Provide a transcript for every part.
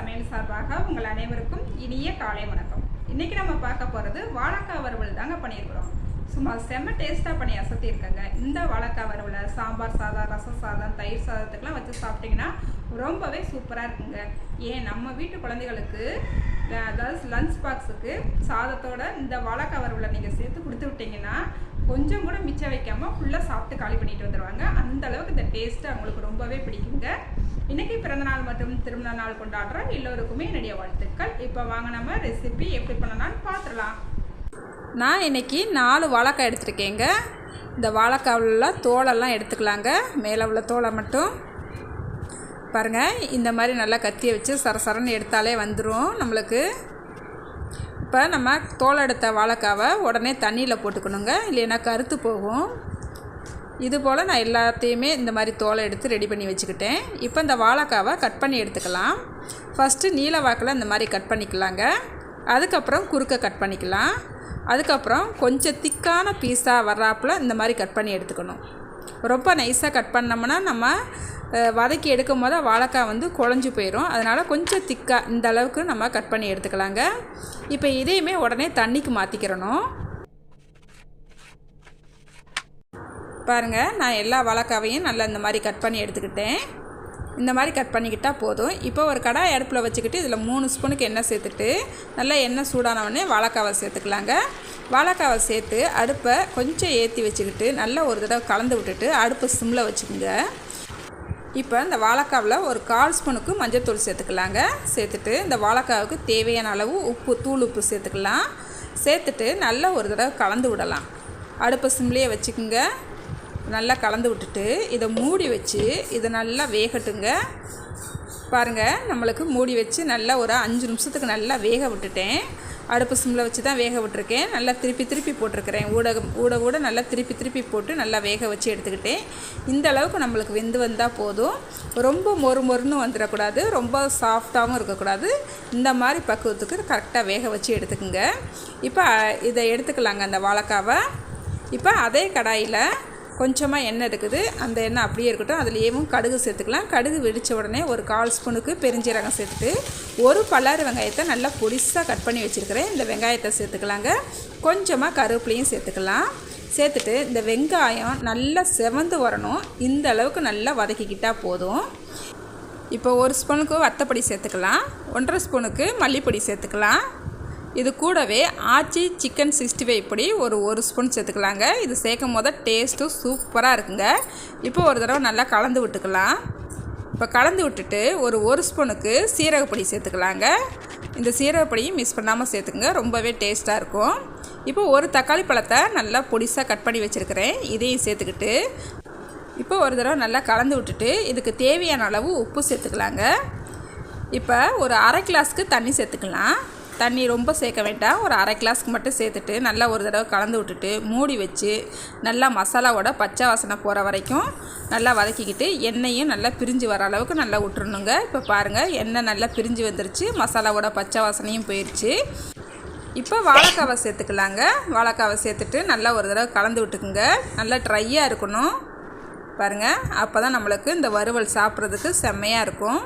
சமையல் சார்பாக உங்கள் அனைவருக்கும் இனிய காலை வணக்கம். இன்னைக்கு நம்ம பார்க்க போகிறது வாழைக்காய் வறுவல் தாங்க பண்ணியிருக்கிறோம். சும்மா செம்ம டேஸ்ட்டாக பண்ணி அசத்தியிருக்கேங்க. இந்த வாழைக்காய் வறுவலை சாம்பார் சாதம், ரசம் சாதம், தயிர் சாதத்துக்கெலாம் வச்சு சாப்பிட்டிங்கன்னா ரொம்பவே சூப்பராக இருக்குங்க. ஏன் நம்ம வீட்டு குழந்தைகளுக்கு அதாவது லஞ்ச் பாக்ஸுக்கு சாதத்தோட இந்த வாழைக்காய் வறுவலை நீங்கள் சேர்த்து கொடுத்து விட்டிங்கன்னா கொஞ்சம் கூட மிச்சம் வைக்காமல் ஃபுல்லாக சாப்பிட்டு காலி பண்ணிட்டு வந்துடுவாங்க. அந்த அளவுக்கு இந்த டேஸ்ட்டு அவங்களுக்கு ரொம்பவே பிடிக்குங்க. இன்றைக்கி பிறந்தநாள் மற்றும் திருமண நாள் கொண்டாடுற எல்லோருக்குமே என்னுடைய வாழ்த்துக்கள். இப்போ வாங்க நம்ம ரெசிபி எப்படி பண்ணலான்னு பார்த்துடலாம். நான் இன்றைக்கி 4 வாழைக்காய் எடுத்துருக்கேங்க. இந்த வாழைக்காவில் தோலெல்லாம் எடுத்துக்கலாங்க. மேலே உள்ள தோலை மட்டும் பாருங்கள், இந்த மாதிரி நல்லா கத்தியை வச்சு சரசரன்னு எடுத்தாலே வந்துடும் நம்மளுக்கு. இப்போ நம்ம தோலை எடுத்த வாழைக்காவை உடனே தண்ணியில் போட்டுக்கணுங்க, இல்லைன்னா கருத்து போகும். இது போல் நான் எல்லாத்தையுமே இந்த மாதிரி தோலை எடுத்து ரெடி பண்ணி வச்சுக்கிட்டேன். இப்போ இந்த வாழைக்காவை கட் பண்ணி எடுத்துக்கலாம். ஃபஸ்ட்டு நீல வாக்கில் இந்த மாதிரி கட் பண்ணிக்கலாங்க. அதுக்கப்புறம் குறுக்க கட் பண்ணிக்கலாம். அதுக்கப்புறம் கொஞ்சம் திக்கான பீஸாக வர்றாப்பில் இந்த மாதிரி கட் பண்ணி எடுத்துக்கணும். ரொம்ப நைஸாக கட் பண்ணோம்னா நம்ம வதக்கி எடுக்கும் போது வாழைக்காய் வந்து குழஞ்சி போயிடும். அதனால் கொஞ்சம் திக்காக இந்த அளவுக்கு நம்ம கட் பண்ணி எடுத்துக்கலாங்க. இப்போ இதையுமே உடனே தண்ணிக்கு மாற்றிக்கிறணும். பாருங்கள், நான் எல்லா வாழைக்காவையும் நல்லா இந்த மாதிரி கட் பண்ணி எடுத்துக்கிட்டேன். இந்த மாதிரி கட் பண்ணிக்கிட்டால் போதும். இப்போ ஒரு கடாய் அடுப்பில் வச்சுக்கிட்டு இதில் 3 ஸ்பூனுக்கு எண்ணெய் சேர்த்துட்டு நல்லா எண்ணெய் சூடானவுடனே வாழைக்காவை சேர்த்துக்கலாங்க. வாழைக்காவை சேர்த்து அடுப்பை கொஞ்சம் ஏற்றி வச்சுக்கிட்டு நல்லா ஒரு தடவை கலந்து விட்டுட்டு அடுப்பு சிம்மில் வச்சுக்கோங்க. இப்போ இந்த வாழைக்காவில் ஒரு 1/4 ஸ்பூனுக்கு மஞ்சள்தூள் சேர்த்துக்கலாங்க. சேர்த்துட்டு இந்த வாழைக்காவுக்கு தேவையான அளவு உப்பு, தூள் உப்பு சேர்த்துக்கலாம். சேர்த்துட்டு நல்லா ஒரு தடவை கலந்து விடலாம். அடுப்பை சிம்லேயே வச்சுக்கோங்க. நல்லா கலந்து விட்டுட்டு இதை மூடி வச்சு இதை நல்லா வேகட்டுங்க. பாருங்கள், நம்மளுக்கு மூடி வச்சு நல்லா ஒரு 5 நிமிஷத்துக்கு நல்லா வேக விட்டுட்டேன். அடுப்பு சிம்மில் வச்சு தான் வேக விட்டுருக்கேன். நல்லா திருப்பி போட்டிருக்கிறேன். ஊட நல்லா திருப்பி போட்டு நல்லா வேக வச்சு எடுத்துக்கிட்டேன். இந்த அளவுக்கு நம்மளுக்கு வெந்து வந்தால் போதும். ரொம்ப மொறுன்னு வந்துடக்கூடாது, ரொம்ப சாஃப்டாகவும் இருக்கக்கூடாது. இந்த மாதிரி பக்குவத்துக்கு கரெக்டாக வேக வச்சு எடுத்துக்குங்க. இப்போ இதை எடுத்துக்கலாங்க அந்த வாழைக்காவை. இப்போ அதே கடாயில் கொஞ்சமாக எண்ணெய் இருக்குது, அந்த எண்ணெய் அப்படியே இருக்கட்டும். அதுலேயும் கடுகு சேர்த்துக்கலாம். கடுகு வெடித்த உடனே ஒரு 1/4 ஸ்பூனுக்கு பெருஞ்சீரகம் சேர்த்துட்டு ஒரு பல்லாரி வெங்காயத்தை நல்லா பொடிசாக கட் பண்ணி வச்சுருக்கிறேன். இந்த வெங்காயத்தை சேர்த்துக்கலாங்க. கொஞ்சமாக கருவேப்பிலையும் சேர்த்துக்கலாம். சேர்த்துட்டு இந்த வெங்காயம் நல்லா செவந்து வரணும். இந்த அளவுக்கு நல்லா வதக்கிக்கிட்டால் போதும். இப்போ 1 ஸ்பூனுக்கு வத்தப்பொடி சேர்த்துக்கலாம். 1/2 ஸ்பூனுக்கு மல்லிப்பொடி சேர்த்துக்கலாம். இது கூடவே ஆச்சி சிக்கன் 65 பொடி ஒரு ஸ்பூன் சேர்த்துக்கலாங்க. இது சேர்க்கும் போது டேஸ்ட்டும் சூப்பராக இருக்குங்க. இப்போ ஒரு தடவை நல்லா கலந்து விட்டுக்கலாம். இப்போ கலந்து விட்டுட்டு ஒரு ஸ்பூனுக்கு சீரகப்பொடி சேர்த்துக்கலாங்க. இந்த சீரகப்பொடியும் மிஸ் பண்ணாமல் சேர்த்துக்குங்க, ரொம்பவே டேஸ்ட்டாக இருக்கும். இப்போ ஒரு தக்காளி பழத்தை நல்லா பொடிசாக கட் பண்ணி வச்சுருக்கிறேன். இதையும் சேர்த்துக்கிட்டு இப்போ ஒரு தடவை நல்லா கலந்து விட்டுட்டு இதுக்கு தேவையான அளவு உப்பு சேர்த்துக்கலாங்க. இப்போ ஒரு 1/2 கிளாஸ்க்கு தண்ணி சேர்த்துக்கலாம். தண்ணி ரொம்ப சேர்க்க வேண்டாம், ஒரு 1/2 கிளாஸ்க்கு மட்டும் சேர்த்துட்டு நல்லா ஒரு தடவை கலந்து விட்டுட்டு மூடி வச்சு நல்லா மசாலாவோட பச்சை வாசனை போகிற வரைக்கும் நல்லா வதக்கிக்கிட்டு எண்ணெயும் நல்லா பிரிஞ்சு வர அளவுக்கு நல்லா விட்டுறணுங்க. இப்போ பாருங்கள், எண்ணெய் நல்லா பிரிஞ்சு வந்துருச்சு, மசாலாவோட பச்சை வாசனையும் போயிடுச்சு. இப்போ வாழைக்காவை சேர்த்துக்கலாங்க. வாழைக்காவை சேர்த்துட்டு நல்லா ஒரு தடவை கலந்து விட்டுக்குங்க. நல்லா ட்ரையாக இருக்கணும் பாருங்கள், அப்போ தான் நம்மளுக்கு இந்த வறுவல் சாப்பிட்றதுக்கு செம்மையாக இருக்கும்.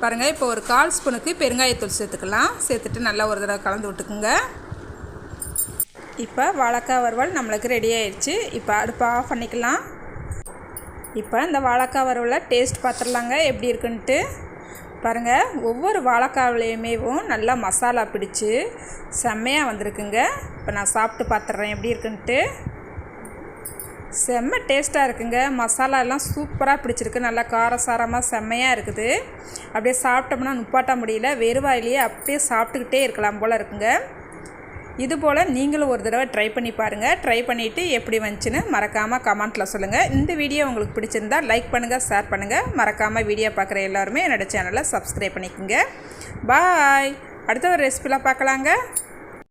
பாருங்கள், இப்போ ஒரு 1/4 ஸ்பூனுக்கு பெருங்காயத்தூள் சேர்த்துக்கலாம். சேர்த்துட்டு நல்லா ஒரு தடவை கலந்து விட்டுக்குங்க. இப்போ வாழைக்காய் வறுவல் நம்மளுக்கு ரெடி ஆயிடுச்சு. இப்போ அடுப்பை ஆஃப் பண்ணிக்கலாம். இப்போ இந்த வாழைக்காய் வறுவலை டேஸ்ட் பார்த்துடலாங்க எப்படி இருக்குன்ட்டு. பாருங்கள், ஒவ்வொரு வாழைக்காவிலையுமேவும் நல்லா மசாலா பிடிச்சி செம்மையாக வந்திருக்குங்க. இப்போ நான் சாப்பிட்டு பார்த்துட்றேன் எப்படி இருக்குன்ட்டு. செம்ம டேஸ்ட்டாக இருக்குங்க. மசாலாலாம் சூப்பராக பிடிச்சிருக்கு, நல்லா காரசாரமாக செம்மையாக இருக்குது. அப்படியே சாப்பிட்டோம்னா நுப்பாட்ட முடியல, வெறுவாயிலேயே அப்படியே சாப்பிட்டுக்கிட்டே இருக்கலாம் போல் இருக்குங்க. இது போல் நீங்களும் ஒரு தடவை ட்ரை பண்ணி பாருங்கள். ட்ரை பண்ணிவிட்டு எப்படி வந்துச்சுன்னு மறக்காமல் கமெண்ட்டில் சொல்லுங்கள். இந்த வீடியோ உங்களுக்கு பிடிச்சிருந்தா லைக் பண்ணுங்கள், ஷேர் பண்ணுங்கள். மறக்காமல் வீடியோ பார்க்குற எல்லாருமே என்னோடய சேனலை சப்ஸ்கிரைப் பண்ணிக்கோங்க. பாய். அடுத்த ஒரு ரெசிபியில் பார்க்கலாங்க.